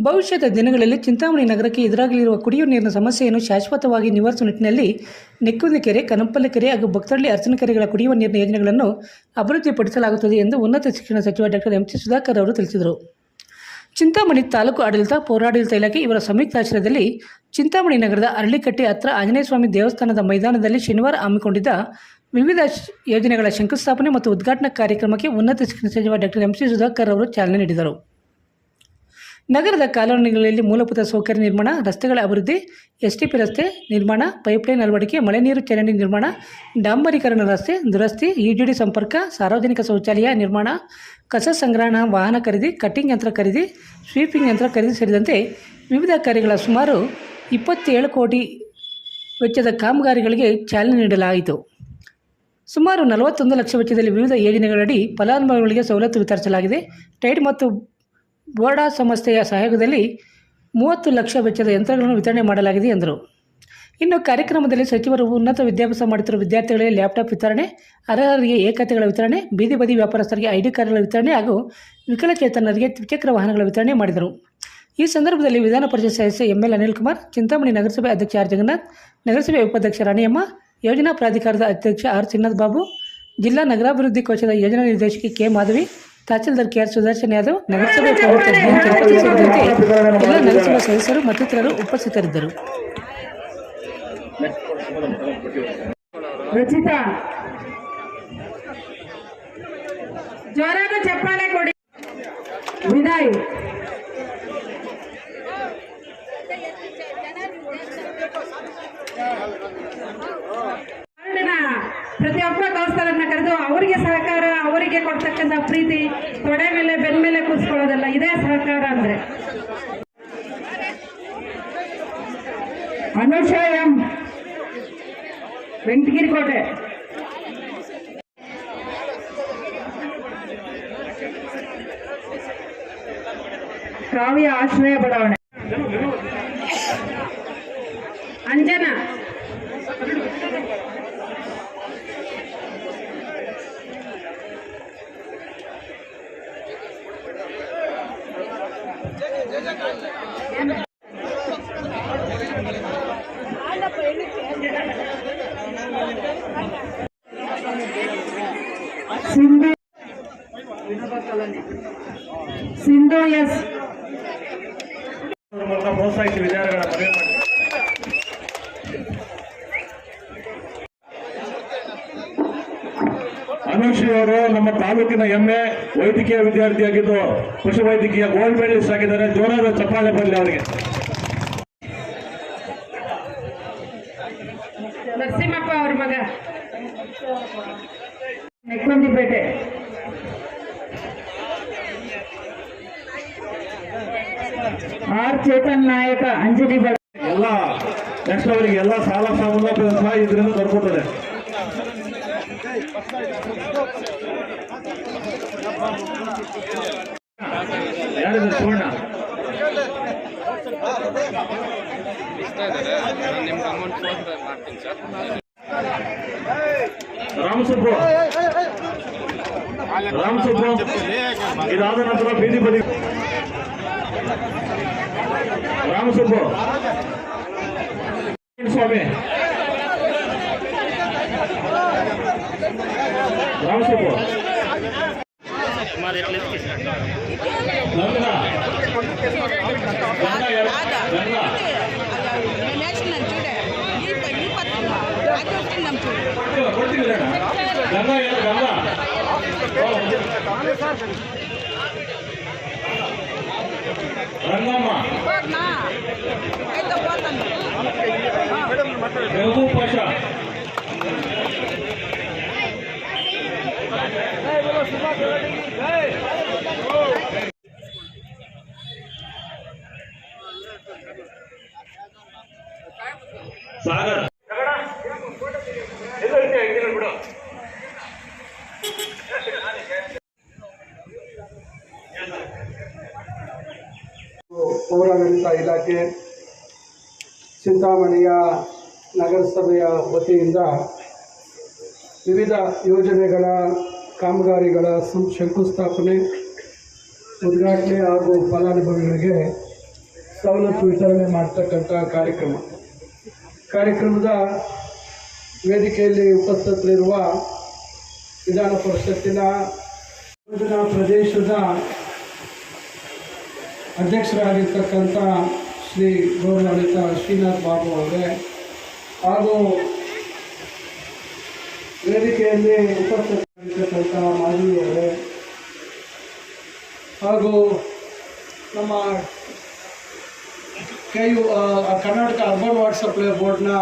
ಭವಿಷ್ಯದ ದಿನಗಳಲ್ಲಿ ಚಿಂತಾಮಣಿ ನಗರಕ್ಕೆ ಎದುರಾಗಲಿರುವ ಕುಡಿಯುವ ನೀರಿನ ಸಮಸ್ಯೆಯನ್ನು ಶಾಶ್ವತವಾಗಿ ನಿವಾರಿಸುವ ನಿಟ್ಟಿನಲ್ಲಿ ನೆಕ್ಕುಂದಿ ಕೆರೆ, ಕನಂಪಲ್ಲಿ ಕೆರೆ ಹಾಗೂ ಭಕ್ತಳ್ಳಿ ಅರ್ಚನ ಕೆರೆಗಳ ಕುಡಿಯುವ ನೀರಿನ ಯೋಜನೆಗಳನ್ನು ಅಭಿವೃದ್ಧಿಪಡಿಸಲಾಗುತ್ತದೆ ಎಂದು ಉನ್ನತ ಶಿಕ್ಷಣ ಸಚಿವ ಡಾಕ್ಟರ್ ಎಂ.ಸಿ. ಸುಧಾಕರ್ ಅವರು ತಿಳಿಸಿದರು. ಚಿಂತಾಮಣಿ ತಾಲೂಕು ಆಡಳಿತ, ಪೌರಾಡಳಿತ ಇಲಾಖೆ ಇವರ ಸಂಯುಕ್ತಾಶ್ರಯದಲ್ಲಿ ಚಿಂತಾಮಣಿ ನಗರದ ಅರಳಿಕಟ್ಟೆ ಹತ್ರ ಆಂಜನೇಯಸ್ವಾಮಿ ದೇವಸ್ಥಾನದ ಮೈದಾನದಲ್ಲಿ ಶನಿವಾರ ಹಮ್ಮಿಕೊಂಡಿದ್ದ ವಿವಿಧ ಯೋಜನೆಗಳ ಶಂಕುಸ್ಥಾಪನೆ ಮತ್ತು ಉದ್ಘಾಟನಾ ಕಾರ್ಯಕ್ರಮಕ್ಕೆ ಉನ್ನತ ಶಿಕ್ಷಣ ಸಚಿವ ಡಾಕ್ಟರ್ ಎಂ.ಸಿ. ಸುಧಾಕರ್ ಅವರು ಚಾಲನೆ ನೀಡಿದರು. ನಗರದ ಕಾಲೋನಿಗಳಲ್ಲಿ ಮೂಲಭೂತ ಸೌಕರ್ಯ ನಿರ್ಮಾಣ, ರಸ್ತೆಗಳ ಅಭಿವೃದ್ಧಿ, ಎಸ್ಟಿಪಿ ರಸ್ತೆ ನಿರ್ಮಾಣ, ಪೈಪ್ಲೈನ್ ಅಳವಡಿಕೆ, ಮಳೆ ನೀರು ಚರಂಡಿ ನಿರ್ಮಾಣ, ಡಾಂಬರೀಕರಣ ರಸ್ತೆ ದುರಸ್ತಿ, ಯುಜಿಡಿ ಸಂಪರ್ಕ, ಸಾರ್ವಜನಿಕ ಶೌಚಾಲಯ ನಿರ್ಮಾಣ, ಕಸ ಸಂಗ್ರಹಣಾ ವಾಹನ ಖರೀದಿ, ಕಟ್ಟಿಂಗ್ ಯಂತ್ರ ಖರೀದಿ, ಸ್ವೀಪಿಂಗ್ ಯಂತ್ರ ಖರೀದಿ ಸೇರಿದಂತೆ ವಿವಿಧ ಕಾರ್ಯಗಳ ಸುಮಾರು 27 ಕೋಟಿ ವೆಚ್ಚದ ಕಾಮಗಾರಿಗಳಿಗೆ ಚಾಲನೆ ನೀಡಲಾಯಿತು. ಸುಮಾರು 41 ಲಕ್ಷ ವೆಚ್ಚದಲ್ಲಿ ವಿವಿಧ ಯೋಜನೆಗಳಡಿ ಫಲಾನುಭವಿಗಳಿಗೆ ಸವಲತ್ತು ವಿತರಿಸಲಾಗಿದೆ. ಟೈಡ್ ಮತ್ತು ಬೋರ್ಡಾ ಸಂಸ್ಥೆಯ ಸಹಯೋಗದಲ್ಲಿ 30 ಲಕ್ಷ ವೆಚ್ಚದ ಯಂತ್ರಗಳನ್ನು ವಿತರಣೆ ಮಾಡಲಾಗಿದೆ ಎಂದರು. ಇನ್ನು ಕಾರ್ಯಕ್ರಮದಲ್ಲಿ ಸಚಿವರು ಉನ್ನತ ವಿದ್ಯಾಭ್ಯಾಸ ಮಾಡುತ್ತಿರುವ ವಿದ್ಯಾರ್ಥಿಗಳಿಗೆ ಲ್ಯಾಪ್ಟಾಪ್ ವಿತರಣೆ, ಅರ್ಹರಿಗೆ ಏಕತೆಗಳ ವಿತರಣೆ, ಬೀದಿ ಬದಿ ವ್ಯಾಪಾರಸ್ಥರಿಗೆ ಐಡಿ ಕಾರ್ಡ್ಗಳ ವಿತರಣೆ ಹಾಗೂ ವಿಕಲಚೇತನರಿಗೆ ದ್ವಿಚಕ್ರ ವಾಹನಗಳ ವಿತರಣೆ ಮಾಡಿದರು. ಈ ಸಂದರ್ಭದಲ್ಲಿ ವಿಧಾನ ಪರಿಷತ್ ಸದಸ್ಯ ಎಂಎಲ್ ಅನಿಲ್ ಕುಮಾರ್, ಚಿಂತಾಮಣಿ ನಗರಸಭೆ ಅಧ್ಯಕ್ಷ ಆರ್ ಜಗನ್ನಾಥ್, ನಗರಸಭೆ ಉಪಾಧ್ಯಕ್ಷ ರಾಣಿಯಮ್ಮ, ಯೋಜನಾ ಪ್ರಾಧಿಕಾರದ ಅಧ್ಯಕ್ಷ ಆರ್ ಚಿನ್ನದ್ ಬಾಬು, ಜಿಲ್ಲಾ ನಗರಾಭಿವೃದ್ಧಿ ಕೋಶದ ಯೋಜನಾ ನಿರ್ದೇಶಕಿ ಕೆ ಮಾಧವಿ, ತಹಸೀಲ್ದಾರ್ ಕೆ ಆರ್ ಸುದರ್ಶನ್ ಯಾದವ್, ನಗರಸಭೆ ಪ್ರಮುಖ ಸೇರಿದಂತೆ ಎಲ್ಲ ನಗರಸಭಾ ಸದಸ್ಯರು ಮತ್ತಿತರರು ಉಪಸ್ಥಿತರಿದ್ದರು. ರಚಿತಾ ಜೋರಾದ ಚಪ್ಪಾಳೆ ಕೊಡಿ. ವಿದಾಯ್ ಪ್ರತಿಯೊಬ್ಬ ದೋಸ್ತರನ್ನ ಕರೆದು ಅವರಿಗೆ ಸಹಕಾರ, ಅವರಿಗೆ ಕೊಡ್ತಕ್ಕಂಥ ಪ್ರೀತಿ, ತೊಡೆ ಮೇಲೆ ಬೆನ್ನ ಮೇಲೆ ಕೂರಿಸ್ಕೊಳ್ಳೋದಲ್ಲ, ಇದೇ ಸಹಕಾರ ಅಂದ್ರೆ. ಅನುಷ ಎಂ, ವೆಂಕಟಗಿರಿ ಕೋಟೆ, ಕಾವ್ಯ ಆಶ್ರಯ ಬಡಾವಣೆ, ಅಂಜನಾ ಸಿಂಧು ಎಸ್ ಪ್ರೋತ್ಸಾಹಿಸಿ ವಿಚಾರಗಳ ಮನವಿ ಮಾಡಿ. ಅನುಶ್ರೀ ಅವರು ನಮ್ಮ ತಾಲೂಕಿನ ಹೆಮ್ಮೆ ವೈದ್ಯಕೀಯ ವಿದ್ಯಾರ್ಥಿಯಾಗಿದ್ದು ಪಶು ವೈದ್ಯಕೀಯ ಗೋಲ್ಡ್ ಮೆಡಲಿಸ್ಟ್ ಆಗಿದ್ದಾರೆ. ಜೋರಾದ ಚಪ್ಪಾಳೆ ಬರಲಿ ಅವರಿಗೆ. ನರಸಿಂಹಪ್ಪ ಅವ್ರ ಮಗ, ನೆಕ್ಕೊಂದಿಪೇಟೆ, ಆರ್ ಚೇತನ್ ನಾಯಕ, ಅಂಜನಿ ಬಡ. ಎಲ್ಲ ನೆಕ್ಸ್ಟ್ ಅವರಿಗೆ ಎಲ್ಲ ಸಾಲ ಸೌಲಭ್ಯ ಸಹ ಇದರಿಂದ ದೊರಕುತ್ತದೆ. ಯಾರಿದೆ ಸುವರ್ಣ? ರಾಮಸುಬ್ಬು, ಇದಾದ ನಂತರ ಬೀದಿ ಬದಿ ರಾಮಸುಬ್ಬು ಸ್ವಾಮಿ, ರಾಮಸುಬ್ಬು ರಂಗಮ್ಮ, ಮೆಹಬೂಬ್ ಪಾಷಾ, ಸಾಗರ್ ಪೌರಾಡಳಿತ ಇಲಾಖೆ ಚಿಂತಾಮಣಿಯ ನಗರಸಭೆಯ ವತಿಯಿಂದ ವಿವಿಧ ಯೋಜನೆಗಳ ಕಾಮಗಾರಿಗಳ ಶಂಕುಸ್ಥಾಪನೆ, ಉದ್ಘಾಟನೆ ಹಾಗೂ ಫಲಾನುಭವಿಗಳಿಗೆ ಸವಲತ್ತು ವಿತರಣೆ ಮಾಡ್ತಕ್ಕಂಥ ಕಾರ್ಯಕ್ರಮದ ವೇದಿಕೆಯಲ್ಲಿ ಉಪಸ್ಥಿತರಿರುವ ವಿಧಾನ ಪರಿಷತ್ತಿನ ಯೋಜನಾ ಪ್ರದೇಶದ ಅಧ್ಯಕ್ಷರಾಗಿರ್ತಕ್ಕಂಥ ಶ್ರೀ ಗೌರವಾನ್ವಿತ ಶ್ರೀನಾಥ್ ಬಾಬು ಅವರೇ ಹಾಗೂ ವೇದಿಕೆಯಲ್ಲಿ ಉಪಸ್ಥಿತರಾಗಿರ್ತಕ್ಕಂಥ ಮಾಧವಿಯವರೇ ಹಾಗೂ ನಮ್ಮ ಕರ್ನಾಟಕ ಅರ್ಬನ್ ವಾಟರ್ ಸಪ್ಲೈ ಬೋರ್ಡ್ನ